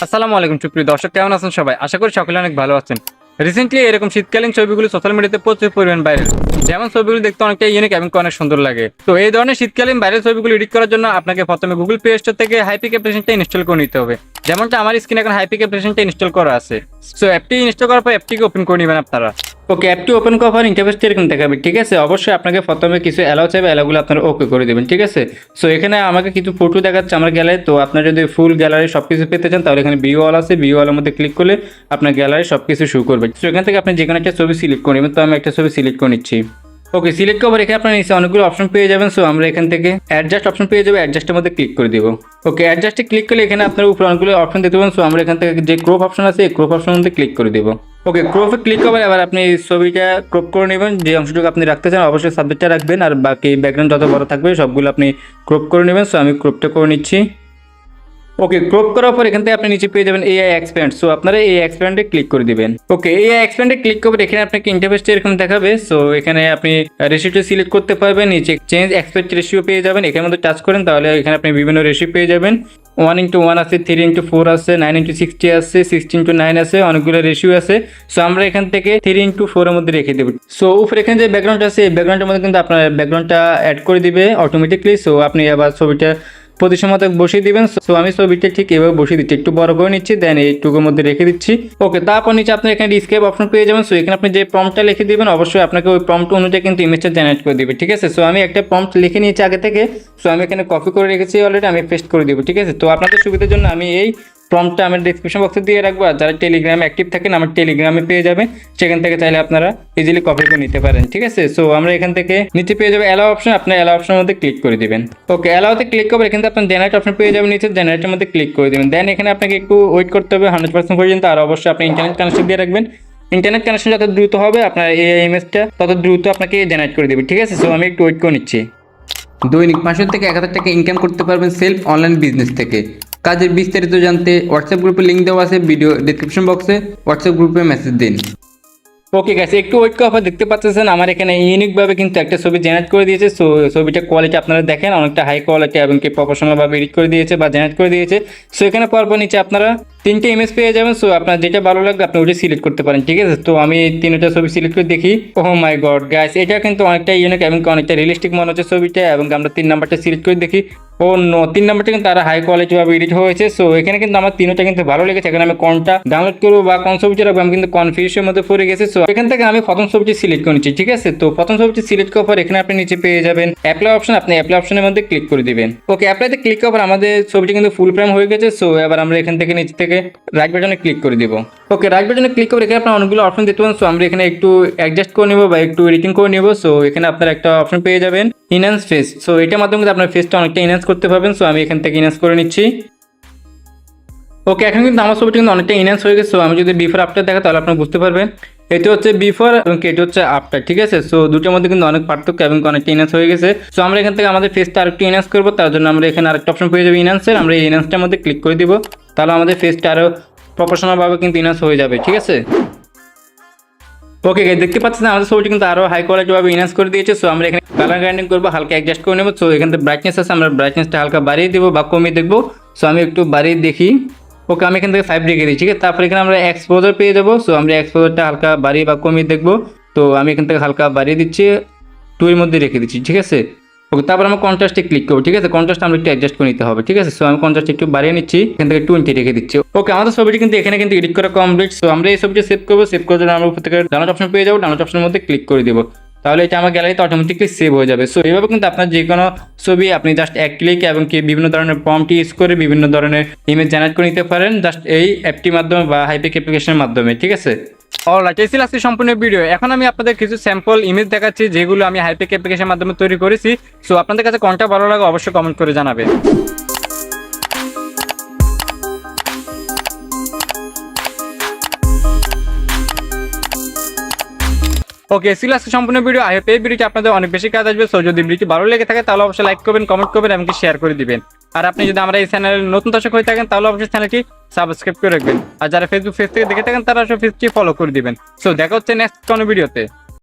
আসসালামু আলাইকুম সুপ্রিয় দর্শক, কেমন আছেন সবাই? আশা করি সকলে অনেক ভালো আছেন। রিসেন্টলি এরকম শীতকালীন ছবিগুলো সোশ্যাল মিডিয়াতে প্রচুর পরিমাণ ভাইরাল। যেমন ছবিগুলো দেখতে অনেকটা ইউনিক এবং অনেক সুন্দর লাগে। তো এই ধরনের শীতকালীন ভাইরাল ছবিগুলো এডিট করার জন্য আপনাকে প্রথমে গুগল প্লে স্টোর থেকে হাইপিক অ্যাপ্লিকেশনটা ইনস্টল করে নিতে হবে। যেমনটা আমার স্ক্রিনে এখন হাইপিক অ্যাপ্লিকেশনটা ইনস্টল করা আছে। সো অ্যাপটি ইনস্টল করার পর অ্যাপটিকে ওপেন করে নেবেন আপনারা। ওকে, অ্যাপটি ওপেন করার পর ইন্টারফেসটা এরকম দেখাবে, ঠিক আছে? অবশ্যই আপনাকে প্রথমে কিছু অ্যালাউ চাইবে, অ্যালাউগুলো আপনারা ওকে করে দেবেন, ঠিক আছে? সো এখানে আমাকে কিছু ফটো দেখাচ্ছে আমার গ্যালারি। তো আপনার যদি ফুল গ্যালারি সব কিছু পেতে চান তাহলে এখানে ভিউ অল আছে, ভিউ অলের মধ্যে ক্লিক করলে আপনার গ্যালারি সব কিছু শো করবে। সো এখান থেকে আপনি যে কোনো একটা ছবি সিলেক্ট করে নেবেন। তো আমি একটা ছবি সিলেক্ট করে নিচ্ছি। ওকে, সিলেক্ট করার এখানে আপনার নিচে অনেকগুলো অপশন পেয়ে যাবেন। সো আমরা এখান থেকে অ্যাডজাস্ট অপশন পেয়ে যাবো, অ্যাডজাস্টের মধ্যে ক্লিক করে দিব। ওকে, অ্যাডজাস্টে ক্লিক করলে এখানে আপনার উপরে অনেকগুলো অপশন দেখতে পাবেন। সো আমরা এখান থেকে যে ক্রপ অপশন আছে এই ক্রপ অপশনের মধ্যে ক্লিক করে দিব। ওকে, ক্রপে ক্লিক করবেন। এবার আপনি ছবিটা ক্রপ করে নেবেন, যে অংশটুকু আপনি রাখতে চান অবশ্যই সাবজেক্টটা রাখবেন, আর বাকি ব্যাকগ্রাউন্ড যত বড় থাকবে সবগুলো আপনি ক্রপ করে নেবেন। সো আমি ক্রপটা করে নিচ্ছি। ওকে, ক্রপ করার পর এখান থেকে আপনি নিচে পেয়ে যাবেন এআই এক্সপ্যান্ড। সো আপনারা এই এক্সপ্যান্ডে ক্লিক করে দিবেন। ওকে, এআই এক্সপ্যান্ডে ক্লিক করবেন। এখানে আপনাকে ইন্টারফেসটা এরকম দেখাবে। সো এখানে আপনি রেশিওটা সিলেক্ট করতে পারবেন, নিচে চেঞ্জ এক্সপেক্ট রেশিও পেয়ে যাবেন। এখানের মধ্যে টাচ করেন তাহলে এখানে আপনি বিভিন্ন রেশিও পেয়ে যাবেন। 1:1 আছে, 3:4 আছে, 9:60 আছে, 16:9 আছে, অনেকগুলো রেশিও আছে। সো আমরা এখান থেকে 3:4 এর মধ্যে রেখে দেবো। সো উপরে এখানে যে ব্যাকগ্রাউন্ড আছে এই ব্যাকগ্রাউন্ডের মধ্যে কিন্তু আপনার ব্যাকগ্রাউন্ডটা অ্যাড করে দিবে অটোমেটিকলি। সো আপনি আবার ছবিটা পজিশন মতো বসিয়ে দিবেন। সো আমি ছবিটা ঠিক এভাবে বসিয়ে দিচ্ছি, একটু বড় করে নিচ্ছি, দেন এইটুকুর মধ্যে রেখে দিচ্ছি। ওকে, তারপর নিচে আপনি এখানে স্কেপ অপশন পেয়ে যাবেন। সো এখানে আপনি যে প্রম্পটটা লিখে দিবেন অবশ্যই আপনাকে ওই প্রম্পট অনুযায়ী কিন্তু ইমেজটা জেনারেট করে দিবে, ঠিক আছে? সো আমি একটা প্রম্পট লিখে নিয়েছি আগে থেকে। সো আমি এখানে কপি করে রেখেছি অলরেডি, আমি পেস্ট করে দিব, ঠিক আছে? তো আপনাদের সুবিধার জন্য আমি এই প্রম্পটটা আমার ডিসক্রিপশন বক্সে দিয়ে রাখবো। আর যারা টেলিগ্রামে অ্যাক্টিভ থাকেন আমার টেলিগ্রামে পেয়ে যাবেন, সেখান থেকে চাইলে আপনারা ইজিলি কপি করে নিতে পারেন, ঠিক আছে? সো আমরা এখান থেকে নিচে পেয়ে যাবে অ্যালাউ অপশন, আপনার অ্যালাউ অপশনের মধ্যে ক্লিক করে দিবেন। ওকে, অ্যালাউতে ক্লিক করবেন, এখান থেকে আপনার জেনারেট অপশন পেয়ে যাবেন, নিচে জেনারেটের মধ্যে ক্লিক করে দেবেন। দেন এখানে আপনাকে একটু ওয়েট করতে হবে 100% পর্যন্ত। আর অবশ্যই আপনি ইন্টারনেট কানেকশন দিয়ে রাখবেন। ইন্টারনেট কানেকশন যত দ্রুত হবে আপনার এই ইমেজটা তত দ্রুত আপনাকে জেনারেট করে দেবে, ঠিক আছে? সো আমি একটু ওয়েট করে নিচ্ছি। দৈনিক 500 থেকে 1000 টাকা ইনকাম করতে পারবেন সেলফ অনলাইন বিজনেস থেকে। কাজের বিস্তারিত জানতে হোয়াটসঅ্যাপ গ্রুপে লিঙ্ক দেওয়া আছে ভিডিও ডেসক্রিপশন বক্সে, হোয়াটসঅ্যাপ গ্রুপে মেসেজ দিন। ওকে গাইস, একটু ওয়েট করার পর দেখতে পাচ্ছেন আমার এখানে ইউনিকভাবে কিন্তু একটা ছবি জেনারেট করে দিয়েছে। সো ছবিটার কোয়ালিটি আপনারা দেখেন অনেকটা হাই কোয়ালিটি এবং কি প্রফেশনালভাবে এডিট করে দিয়েছে বা জেনারেট করে দিয়েছে। সো এখানে পরপর নিচে আপনারা 3টে ইমেজ পেয়ে যাবেন। সো আপনার যেটা ভালো লাগবে আপনি ওইটা সিলেক্ট করতে পারেন, ঠিক আছে? তো আমি 3টা ছবি সিলেক্ট করে দেখি। ওহ মাই গড গাইস, এটা কিন্তু অনেকটা ইউনিক এবং অনেকটা রিয়েলিস্টিক মনে হচ্ছে ছবিটা। এবং আমরা 3 নাম্বারটা সিলেক্ট করে দেখি। ও নো, 3 নাম্বারটা কিন্তু আরো হাই কোয়ালিটি ভাবে এডিট হয়েছে। সো এখানে কিন্তু আমার 3টা কিন্তু ভালো লেগেছে। এখানে আমি কোনটা ডাউনলোড করবো বা কোন ছবিটা রাখবো আমি কিন্তু কনফিউশনের মধ্যে পড়ে গেছি। সো এখান থেকে আমি প্রথম ছবিটি সিলেক্ট করে নিচ্ছি, ঠিক আছে? তো প্রথম ছবিটি সিলেক্ট করার পর এখানে আপনি নিচে পেয়ে যাবেন অ্যাপ্লাই অপশন, আপনি অ্যাপ্লাই অপশনের মধ্যে ক্লিক করে দিবেন। ওকে, অ্যাপ্লাইতে ক্লিক করার পর আমাদের ছবিটি কিন্তু ফুল ফ্রেম হয়ে গেছে। সো এবার আমরা এখান থেকে নিচে থেকে রাইট বাটনে ক্লিক করে দিব। ওকে, রাইট বাটনে ক্লিক করে এখানে আপনার অনেকগুলো অপশন দেখতে পাবেন। সো আমরা এখানে একটু অ্যাডজাস্ট করে নেবো বা একটু এডিটিং করে নেবো। সো এখানে আপনার একটা অপশন পেয়ে যাবেন ইনহ্যান্স ফেস। সো এটার মাধ্যমে কিন্তু আপনার ফেসটা অনেকটা ইনহ্যান্স করতে পারবেন। সো আমি এখান থেকে ইনহ্যান্স করে নিচ্ছি। ওকে, এখন কিন্তু আমার ছবিটা কিন্তু অনেকটা ইনহ্যান্স হয়ে গেছে। সো আমি যদি বিফোর আফটার দেখা তাহলে আপনারা বুঝতে পারবেন এটি হচ্ছে বিফোর এবং এটি হচ্ছে আফটার, ঠিক আছে? সো দুটোর মধ্যে কিন্তু অনেক পার্থক্য এবং অনেকটা ইনহ্যান্স হয়ে গেছে। সো আমরা এখান থেকে আমাদের ফেসটা আরেকটু ইনহ্যান্স করবো, তার জন্য আমরা এখানে আরেকটা অপশন পেয়ে যাবো ইনহ্যান্সের। আমরা এই ইনহ্যান্সটার মধ্যে ক্লিক করে দিব, তাহলে আমাদের ফেসটা আরও প্রফেশনালভাবে কিন্তু ইনহ্যান্স হয়ে যাবে, ঠিক আছে? ওকে, দেখতে পাচ্ছেন আমাদের ছবিটি কিন্তু আরো হাই কোয়ালিটি ভাবে ইনহ্যান্স করে দিয়েছে। সো আমরা এখানে কালার গ্রাইন্ডিং করবো, হালকা অ্যাডজাস্ট করে নেবো। সো এখান থেকে ব্রাইটনেস আছে, আমরা ব্রাইটনেসটা হালকা বাড়িয়ে দেবো বা কমিয়ে দেখবো। সো আমি একটু বাড়িয়ে দেখি। ওকে, আমি এখান থেকে 5 রেখে দিই, ঠিক আছে? তারপরে এখানে আমরা এক্সপোজার পেয়ে যাবো। সো আমরা এক্সপোজারটা হালকা বাড়িয়ে বা কমিয়ে দেখবো। তো আমি এখান থেকে হালকা বাড়িয়ে দিচ্ছি, 2 এর মধ্যে রেখে দিচ্ছি, ঠিক আছে? ওকে, তারপর আমরা কন্ট্রাস্টে ক্লিক করবো, ঠিক আছে? কন্ট্রাস্ট আমরা একটু অ্যাডজাস্ট করে নিতে হবে, ঠিক আছে? সো আমি কন্ট্রাস্ট একটু বাড়িয়ে নিচ্ছি, এখান থেকে 20 রেখে দিচ্ছি। ওকে, আমাদের ছবিটি কিন্তু এখানে কিন্তু এডিট করা কমপ্লিট। সো আমরা এই ছবিটি সেভ করবো, সেভ করার জন্য আমরা উপর থেকে ডাউনলোড অপশন পেয়ে যাবো, ডাউনলোড অপশনের মধ্যে ক্লিক করে দেবো, তাহলে এটা আমার গ্যালারিতে অটোমেটিকলি সেভ হয়ে যাবে। সো এইভাবে কিন্তু আপনার যে কোনো ছবি আপনি জাস্ট এক ক্লিক এবং কি বিভিন্ন ধরনের প্রম্পট ইউজ করে বিভিন্ন ধরনের ইমেজ জেনারেট করে নিতে পারেন জাস্ট এই অ্যাপটির মাধ্যমে বা হাইপিক অ্যাপ্লিকেশনের মাধ্যমে, ঠিক আছে? অলরাইট, এই ছিল আজকে সম্পূর্ণ ভিডিও। এখন আমি আপনাদের কিছু স্যাম্পল ইমেজ দেখাচ্ছি যেগুলো আমি হাইপিক অ্যাপ্লিকেশনের মাধ্যমে তৈরি করেছি। সো আপনাদের কাছে কোনটা ভালো লাগে অবশ্যই কমেন্ট করে জানাবেন। ওকে, ছিল আজকে সম্পূর্ণ ভিডিও। আই হোপ এই ভিডিওটি আপনাদের অনেক বেশি কাজ আসবে। সো যদি ভিডিওটি ভালো লেগে থাকে তাহলে অবশ্যই লাইক করবেন, কমেন্ট করবেন এবং শেয়ার করে দিবেন। আর আপনি যদি আমরা এই চ্যানেলের নতুন দর্শক হয়ে থাকেন তাহলে অবশ্যই চ্যানেলটি সাবস্ক্রাইব করে রাখবেন। আর যারা ফেসবুক পেজ থেকে দেখে থাকেন তারা অবশ্যই পেজটি ফলো করে দিবেন। সো দেখা হচ্ছে নেক্সট কোনো ভিডিওতে।